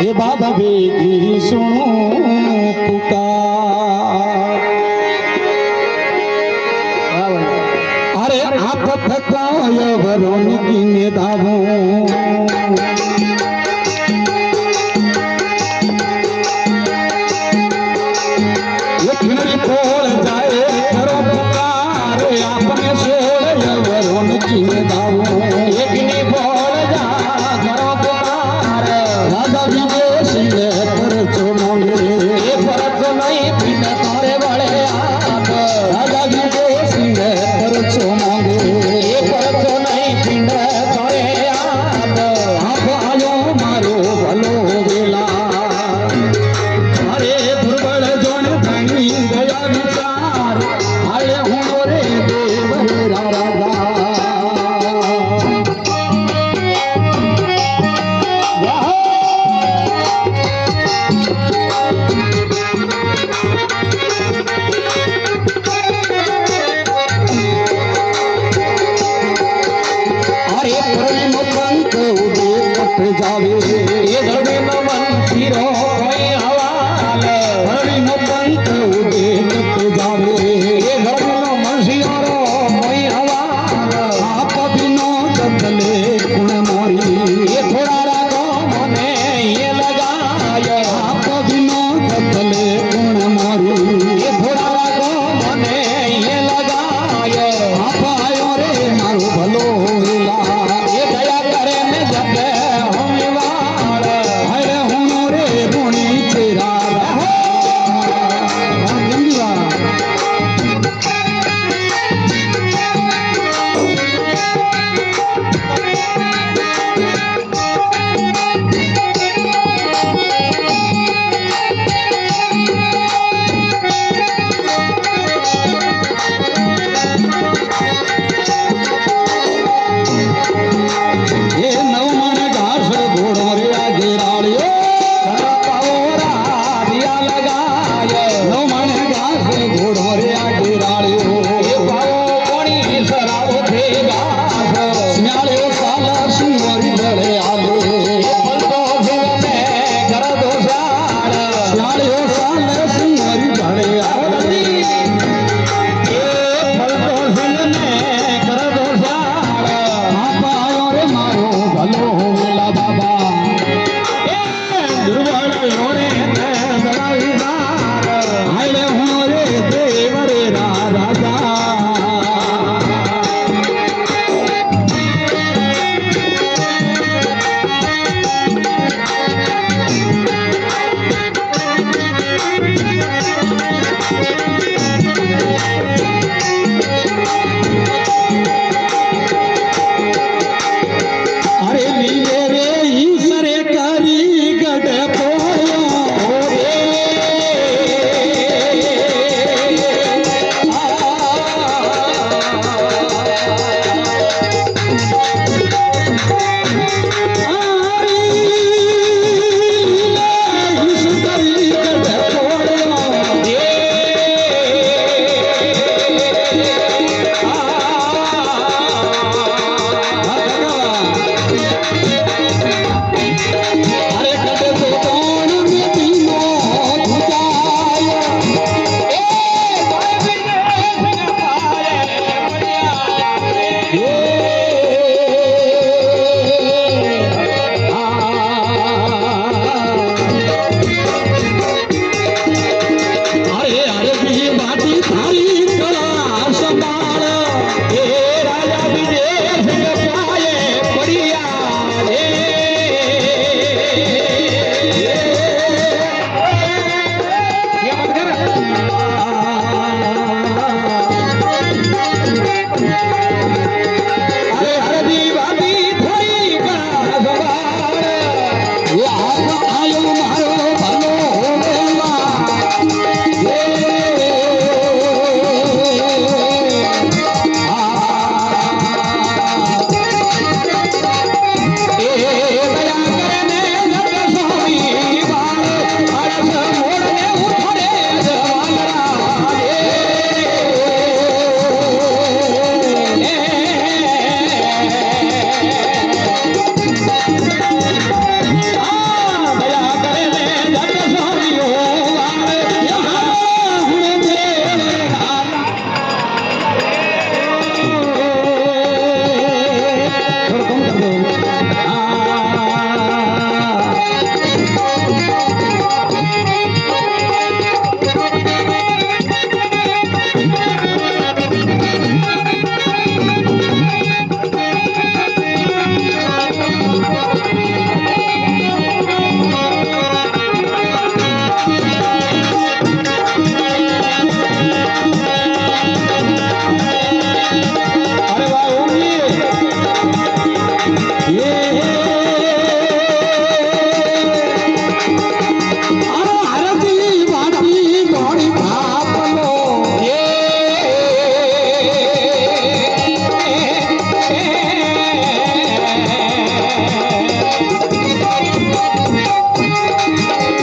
हे बाबा बेगी सुनो पुकार। अरे आप थकाय वरुण की ने दावो खोल जाए करो पुकार आपने सोल वरुण की ने दावो एकनी बोल जा करो पुकार राजा विदेशी पर चुनोगे पर तो नहीं पिन तोरे बड़े आप राजा विदेशी पर चुनोगे पर तो नहीं पिन तोरे आप आयो मारो भलो वेला अरे दुर्बल जोन भांगी गया विचार आले हूँ रे देव राजा जावे ये धरती में मन फिरो कोई हवाल धरती में पंख उड़े कट जावे ये धरती में मन सियारो कोई हवाल आप बिनो दतले गुण मोरी ये थोड़ा रागो मने ये लगाए आप बिनो दतले गुण मोरी ये थोड़ा रागो मने ये लगाए आप आयो रे मारो भलो वेला ये दया करे ने जब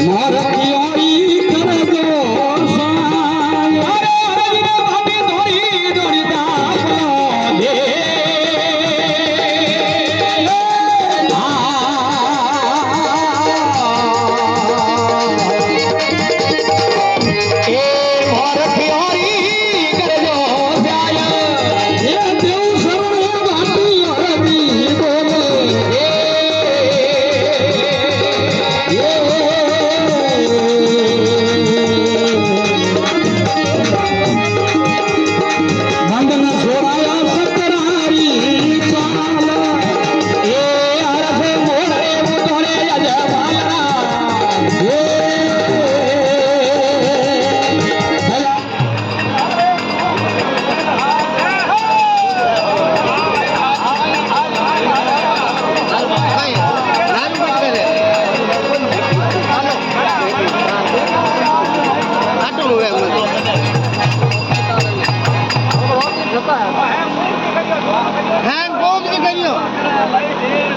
મારા પિયારી કરજો સહાય. અરે અરજને ભાભી દોડી દોડી દાખલો દે. એ મારા પિયારી કરજો સહાય. એ દેવ શરણે ભાભી અરજી બોલે. મંદન છોડાયા સકરારી ચાલ. એ અરસ મોરે ઉતરે યજમાનના. હેન્ડ બોમ્બ નીકળ્યો